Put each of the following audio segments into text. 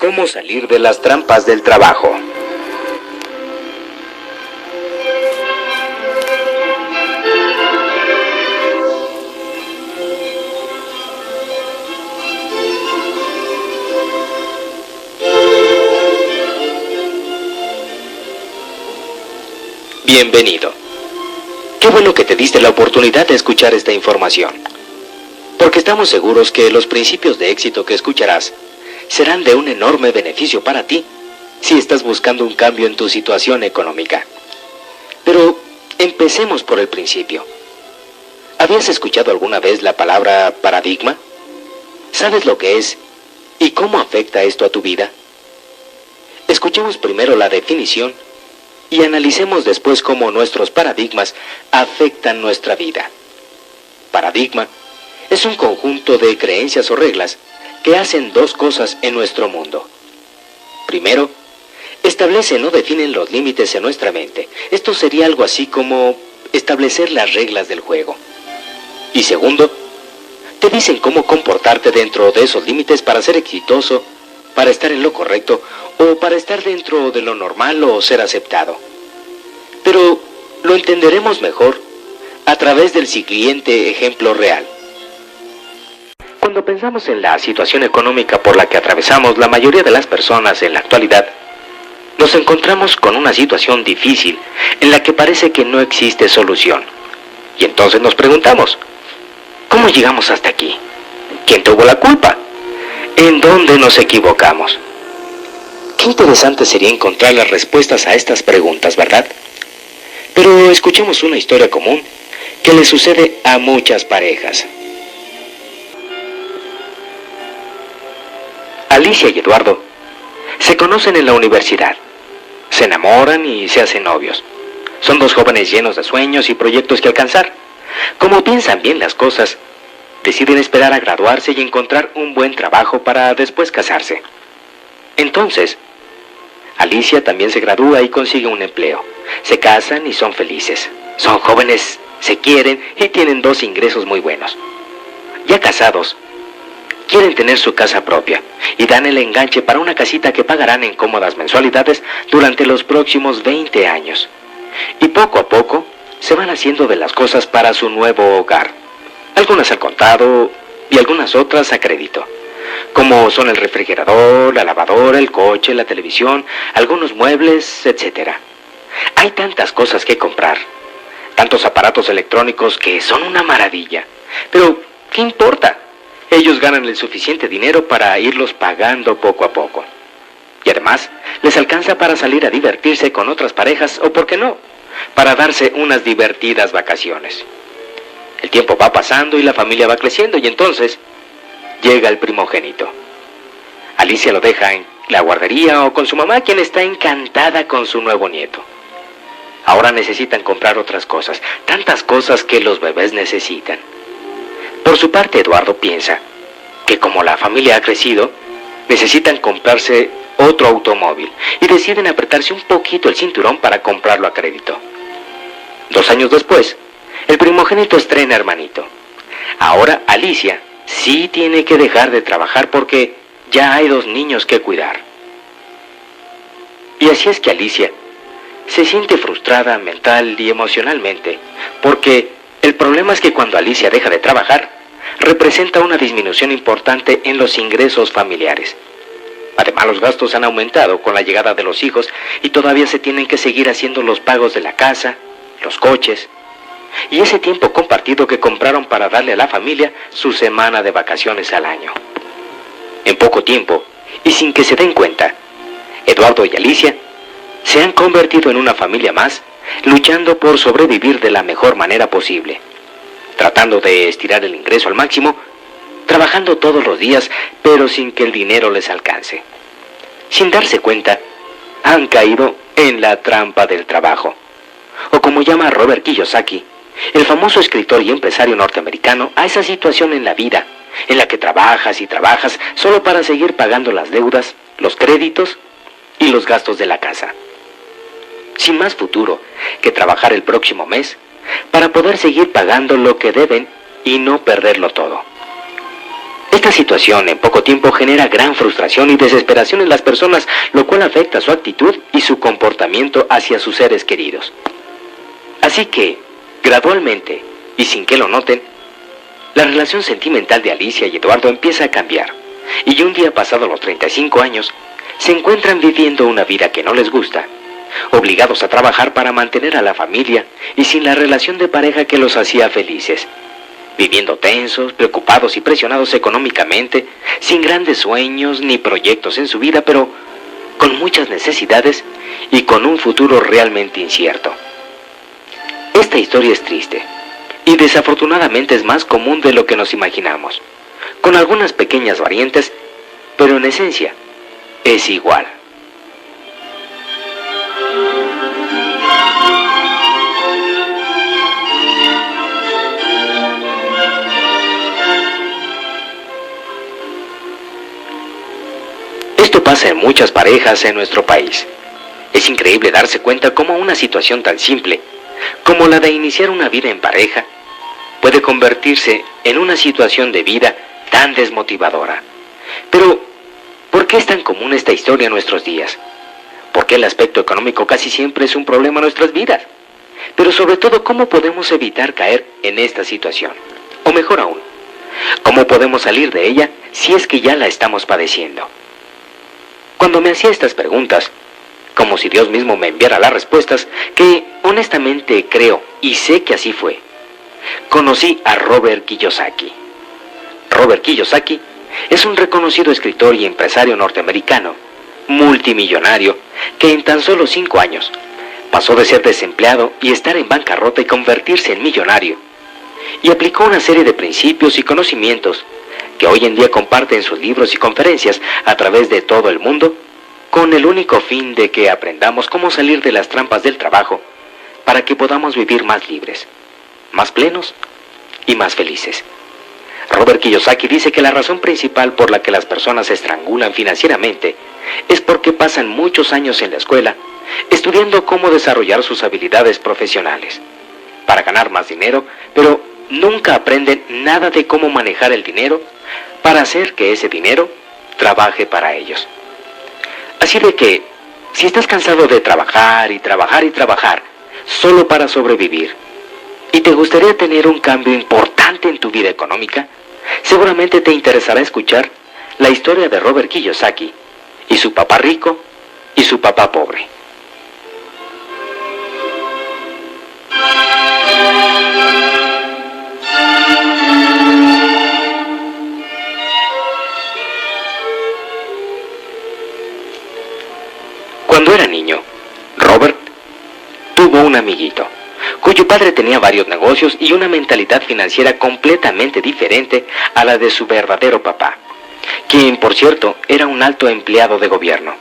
¿Cómo salir de las trampas del trabajo? Bienvenido. Qué bueno que te diste la oportunidad de escuchar esta información, porque estamos seguros que los principios de éxito que escucharás serán de un enorme beneficio para ti si estás buscando un cambio en tu situación económica. Pero empecemos por el principio. ¿Habías escuchado alguna vez la palabra paradigma? ¿Sabes lo que es y cómo afecta esto a tu vida? Escuchemos primero la definición y analicemos después cómo nuestros paradigmas afectan nuestra vida. Paradigma es un conjunto de creencias o reglas que hacen dos cosas en nuestro mundo. Primero, establecen o definen los límites en nuestra mente. Esto sería algo así como establecer las reglas del juego. Y segundo, te dicen cómo comportarte dentro de esos límites para ser exitoso, para estar en lo correcto o para estar dentro de lo normal o ser aceptado. Pero lo entenderemos mejor a través del siguiente ejemplo real. Cuando pensamos en la situación económica por la que atravesamos la mayoría de las personas en la actualidad, nos encontramos con una situación difícil en la que parece que no existe solución. Y entonces nos preguntamos, ¿cómo llegamos hasta aquí? ¿Quién tuvo la culpa? ¿En dónde nos equivocamos? Qué interesante sería encontrar las respuestas a estas preguntas, ¿verdad? Pero escuchemos una historia común que le sucede a muchas parejas. Alicia y Eduardo se conocen en la universidad, se enamoran y se hacen novios. Son dos jóvenes llenos de sueños y proyectos que alcanzar. Como piensan bien las cosas, deciden esperar a graduarse y encontrar un buen trabajo para después casarse. Entonces, Alicia también se gradúa y consigue un empleo. Se casan y son felices. Son jóvenes, se quieren y tienen dos ingresos muy buenos. Ya casados, quieren tener su casa propia y dan el enganche para una casita que pagarán en cómodas mensualidades durante los próximos 20 años. Y poco a poco se van haciendo de las cosas para su nuevo hogar. Algunas al contado y algunas otras a crédito, como son el refrigerador, la lavadora, el coche, la televisión, algunos muebles, etc. Hay tantas cosas que comprar, tantos aparatos electrónicos que son una maravilla. Pero, ¿qué importa? Ellos ganan el suficiente dinero para irlos pagando poco a poco. Y además, les alcanza para salir a divertirse con otras parejas o, ¿por qué no?, para darse unas divertidas vacaciones. El tiempo va pasando y la familia va creciendo y entonces llega el primogénito. Alicia lo deja en la guardería o con su mamá, quien está encantada con su nuevo nieto. Ahora necesitan comprar otras cosas, tantas cosas que los bebés necesitan. Por su parte, Eduardo piensa que como la familia ha crecido, necesitan comprarse otro automóvil y deciden apretarse un poquito el cinturón para comprarlo a crédito. 2 años después, el primogénito estrena hermanito. Ahora Alicia sí tiene que dejar de trabajar porque ya hay 2 niños que cuidar. Y así es que Alicia se siente frustrada mental y emocionalmente, porque el problema es que cuando Alicia deja de trabajar, representa una disminución importante en los ingresos familiares. Además, los gastos han aumentado con la llegada de los hijos y todavía se tienen que seguir haciendo los pagos de la casa, los coches y ese tiempo compartido que compraron para darle a la familia su semana de vacaciones al año. En poco tiempo, y sin que se den cuenta, Eduardo y Alicia se han convertido en una familia más, luchando por sobrevivir de la mejor manera posible, tratando de estirar el ingreso al máximo, trabajando todos los días, pero sin que el dinero les alcance. Sin darse cuenta, han caído en la trampa del trabajo, o como llama Robert Kiyosaki, el famoso escritor y empresario norteamericano, a esa situación en la vida, en la que trabajas y trabajas solo para seguir pagando las deudas, los créditos y los gastos de la casa. Sin más futuro que trabajar el próximo mes para poder seguir pagando lo que deben y no perderlo todo. Esta situación en poco tiempo genera gran frustración y desesperación en las personas, lo cual afecta su actitud y su comportamiento hacia sus seres queridos. Así que, gradualmente, y sin que lo noten, la relación sentimental de Alicia y Eduardo empieza a cambiar, y un día pasados los 35 años, se encuentran viviendo una vida que no les gusta, obligados a trabajar para mantener a la familia y sin la relación de pareja que los hacía felices, viviendo tensos, preocupados y presionados económicamente, sin grandes sueños ni proyectos en su vida, pero con muchas necesidades y con un futuro realmente incierto. Esta historia es triste y desafortunadamente es más común de lo que nos imaginamos, con algunas pequeñas variantes, pero en esencia es igual. Esto pasa en muchas parejas en nuestro país. Es increíble darse cuenta cómo una situación tan simple como la de iniciar una vida en pareja puede convertirse en una situación de vida tan desmotivadora. Pero, ¿por qué es tan común esta historia en nuestros días? ¿Por qué el aspecto económico casi siempre es un problema en nuestras vidas? Pero sobre todo, ¿cómo podemos evitar caer en esta situación? O mejor aún, ¿cómo podemos salir de ella si es que ya la estamos padeciendo? Cuando me hacía estas preguntas, como si Dios mismo me enviara las respuestas, que honestamente creo y sé que así fue, conocí a Robert Kiyosaki. Robert Kiyosaki es un reconocido escritor y empresario norteamericano, multimillonario, que en tan solo 5 años pasó de ser desempleado y estar en bancarrota y convertirse en millonario, y aplicó una serie de principios y conocimientos que hoy en día comparte en sus libros y conferencias a través de todo el mundo, con el único fin de que aprendamos cómo salir de las trampas del trabajo para que podamos vivir más libres, más plenos y más felices. Robert Kiyosaki dice que la razón principal por la que las personas se estrangulan financieramente es porque pasan muchos años en la escuela estudiando cómo desarrollar sus habilidades profesionales para ganar más dinero, pero nunca aprenden nada de cómo manejar el dinero para hacer que ese dinero trabaje para ellos. Así de que, si estás cansado de trabajar y trabajar y trabajar solo para sobrevivir, y te gustaría tener un cambio importante en tu vida económica, seguramente te interesará escuchar la historia de Robert Kiyosaki y su papá rico y su papá pobre. Cuando era niño, Robert tuvo un amiguito, cuyo padre tenía varios negocios y una mentalidad financiera completamente diferente a la de su verdadero papá, quien, por cierto, era un alto empleado de gobierno.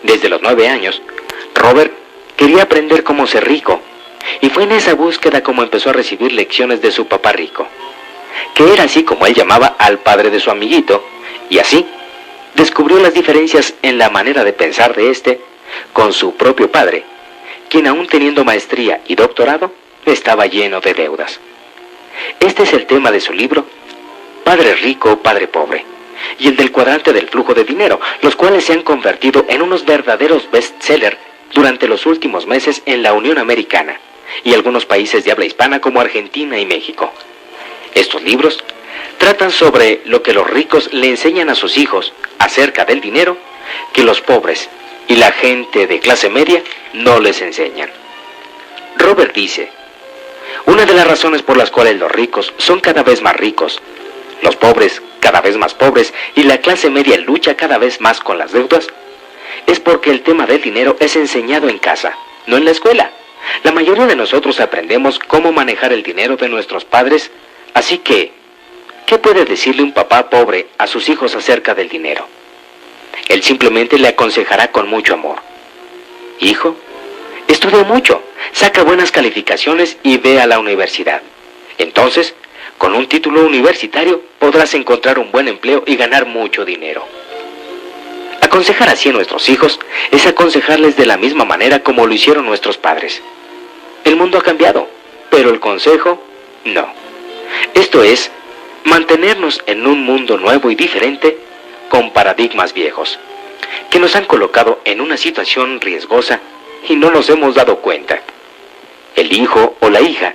Desde los 9 años, Robert quería aprender cómo ser rico, y fue en esa búsqueda como empezó a recibir lecciones de su papá rico, que era así como él llamaba al padre de su amiguito, y así descubrió las diferencias en la manera de pensar de este con su propio padre, quien aún teniendo maestría y doctorado, estaba lleno de deudas. Este es el tema de su libro, Padre Rico, Padre Pobre, y el del cuadrante del flujo de dinero, los cuales se han convertido en unos verdaderos bestsellers durante los últimos meses en la Unión Americana y algunos países de habla hispana como Argentina y México. Estos libros tratan sobre lo que los ricos le enseñan a sus hijos acerca del dinero que los pobres y la gente de clase media no les enseñan. Robert dice, una de las razones por las cuales los ricos son cada vez más ricos, los pobres cada vez más pobres y la clase media lucha cada vez más con las deudas, es porque el tema del dinero es enseñado en casa, no en la escuela. La mayoría de nosotros aprendemos cómo manejar el dinero de nuestros padres, así que, ¿qué puede decirle un papá pobre a sus hijos acerca del dinero? Él simplemente le aconsejará con mucho amor. Hijo, estudia mucho, saca buenas calificaciones y ve a la universidad. Entonces, con un título universitario podrás encontrar un buen empleo y ganar mucho dinero. Aconsejar así a nuestros hijos es aconsejarles de la misma manera como lo hicieron nuestros padres. El mundo ha cambiado, pero el consejo no. Esto es, mantenernos en un mundo nuevo y diferente con paradigmas viejos, que nos han colocado en una situación riesgosa y no nos hemos dado cuenta. El hijo o la hija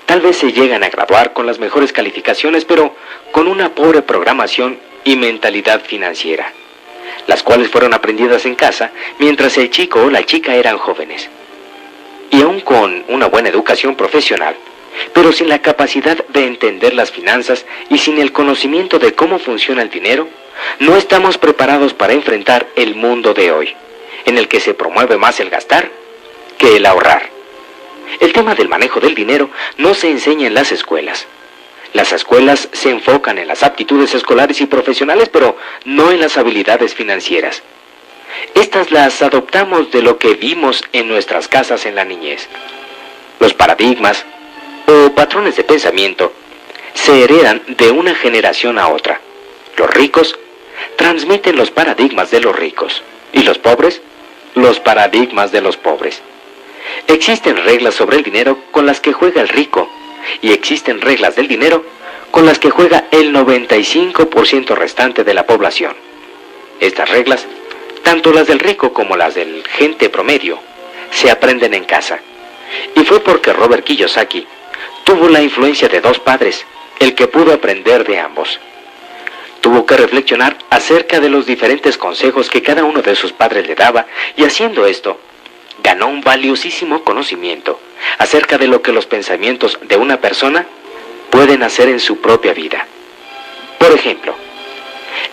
tal vez se llegan a graduar con las mejores calificaciones, pero con una pobre programación y mentalidad financiera, las cuales fueron aprendidas en casa mientras el chico o la chica eran jóvenes. Y aún con una buena educación profesional, pero sin la capacidad de entender las finanzas y sin el conocimiento de cómo funciona el dinero, no estamos preparados para enfrentar el mundo de hoy, en el que se promueve más el gastar que el ahorrar. El tema del manejo del dinero no se enseña en las escuelas. Las escuelas se enfocan en las aptitudes escolares y profesionales, pero no en las habilidades financieras. Estas las adoptamos de lo que vimos en nuestras casas en la niñez. Los paradigmas o patrones de pensamiento se heredan de una generación a otra. Los ricos transmiten los paradigmas de los ricos y los pobres los paradigmas de los pobres. Existen reglas sobre el dinero con las que juega el rico y existen reglas del dinero con las que juega el 95% restante de la población. Estas reglas, tanto las del rico como las del gente promedio, se aprenden en casa. Y fue porque Robert Kiyosaki tuvo la influencia de dos padres, el que pudo aprender de ambos. Tuvo que reflexionar acerca de los diferentes consejos que cada uno de sus padres le daba, y haciendo esto, ganó un valiosísimo conocimiento acerca de lo que los pensamientos de una persona pueden hacer en su propia vida. Por ejemplo,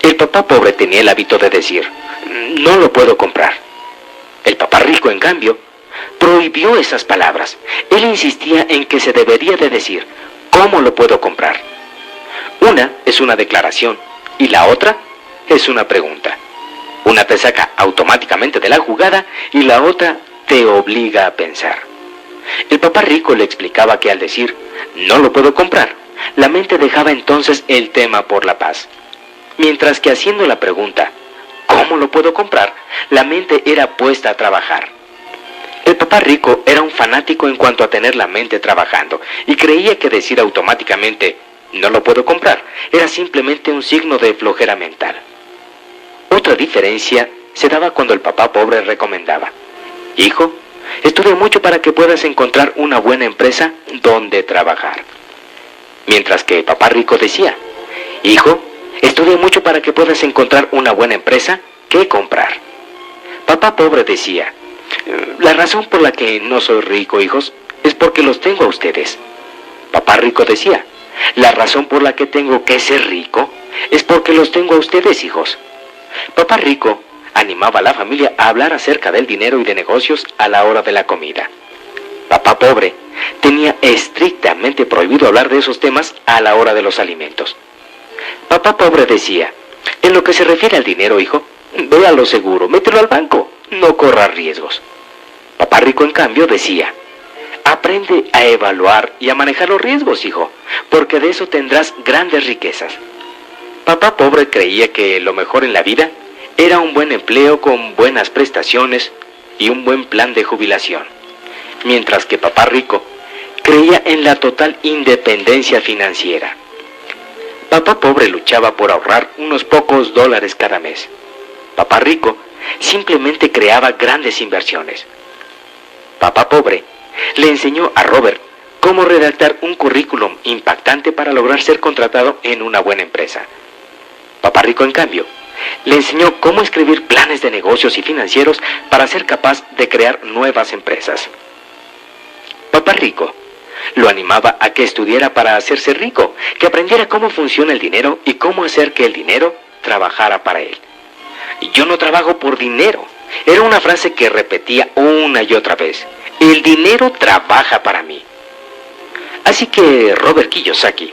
el papá pobre tenía el hábito de decir, no lo puedo comprar. El papá rico, en cambio, prohibió esas palabras. Él insistía en que se debería de decir, ¿cómo lo puedo comprar? Una es una declaración y la otra es una pregunta. Una te saca automáticamente de la jugada y la otra te obliga a pensar. El papá rico le explicaba que al decir, no lo puedo comprar, la mente dejaba entonces el tema por la paz. Mientras que haciendo la pregunta, ¿cómo lo puedo comprar?, la mente era puesta a trabajar. El papá rico era un fanático en cuanto a tener la mente trabajando y creía que decir automáticamente, no lo puedo comprar, era simplemente un signo de flojera mental. Otra diferencia se daba cuando el papá pobre recomendaba, hijo, estudia mucho para que puedas encontrar una buena empresa donde trabajar. Mientras que el papá rico decía, hijo, estudia mucho para que puedas encontrar una buena empresa que comprar. Papá pobre decía, la razón por la que no soy rico, hijos, es porque los tengo a ustedes. Papá rico decía, la razón por la que tengo que ser rico es porque los tengo a ustedes, hijos. Papá rico animaba a la familia a hablar acerca del dinero y de negocios a la hora de la comida. Papá pobre tenía estrictamente prohibido hablar de esos temas a la hora de los alimentos. Papá pobre decía, en lo que se refiere al dinero, hijo, ve a lo seguro, mételo al banco, no corras riesgos. Papá rico, en cambio, decía, aprende a evaluar y a manejar los riesgos, hijo, porque de eso tendrás grandes riquezas. Papá pobre creía que lo mejor en la vida era un buen empleo con buenas prestaciones y un buen plan de jubilación, mientras que papá rico creía en la total independencia financiera. Papá pobre luchaba por ahorrar unos pocos dólares cada mes. Papá rico simplemente creaba grandes inversiones. Papá pobre le enseñó a Robert cómo redactar un currículum impactante para lograr ser contratado en una buena empresa. Papá rico, en cambio, le enseñó cómo escribir planes de negocios y financieros para ser capaz de crear nuevas empresas. Papá rico lo animaba a que estudiara para hacerse rico, que aprendiera cómo funciona el dinero y cómo hacer que el dinero trabajara para él. Yo no trabajo por dinero. Era una frase que repetía una y otra vez. El dinero trabaja para mí. Así que Robert Kiyosaki,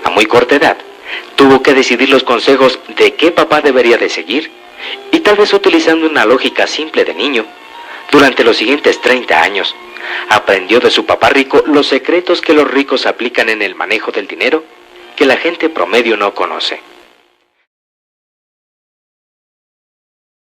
a muy corta edad, tuvo que decidir los consejos de qué papá debería de seguir, y tal vez utilizando una lógica simple de niño, durante los siguientes 30 años, aprendió de su papá rico los secretos que los ricos aplican en el manejo del dinero que la gente promedio no conoce.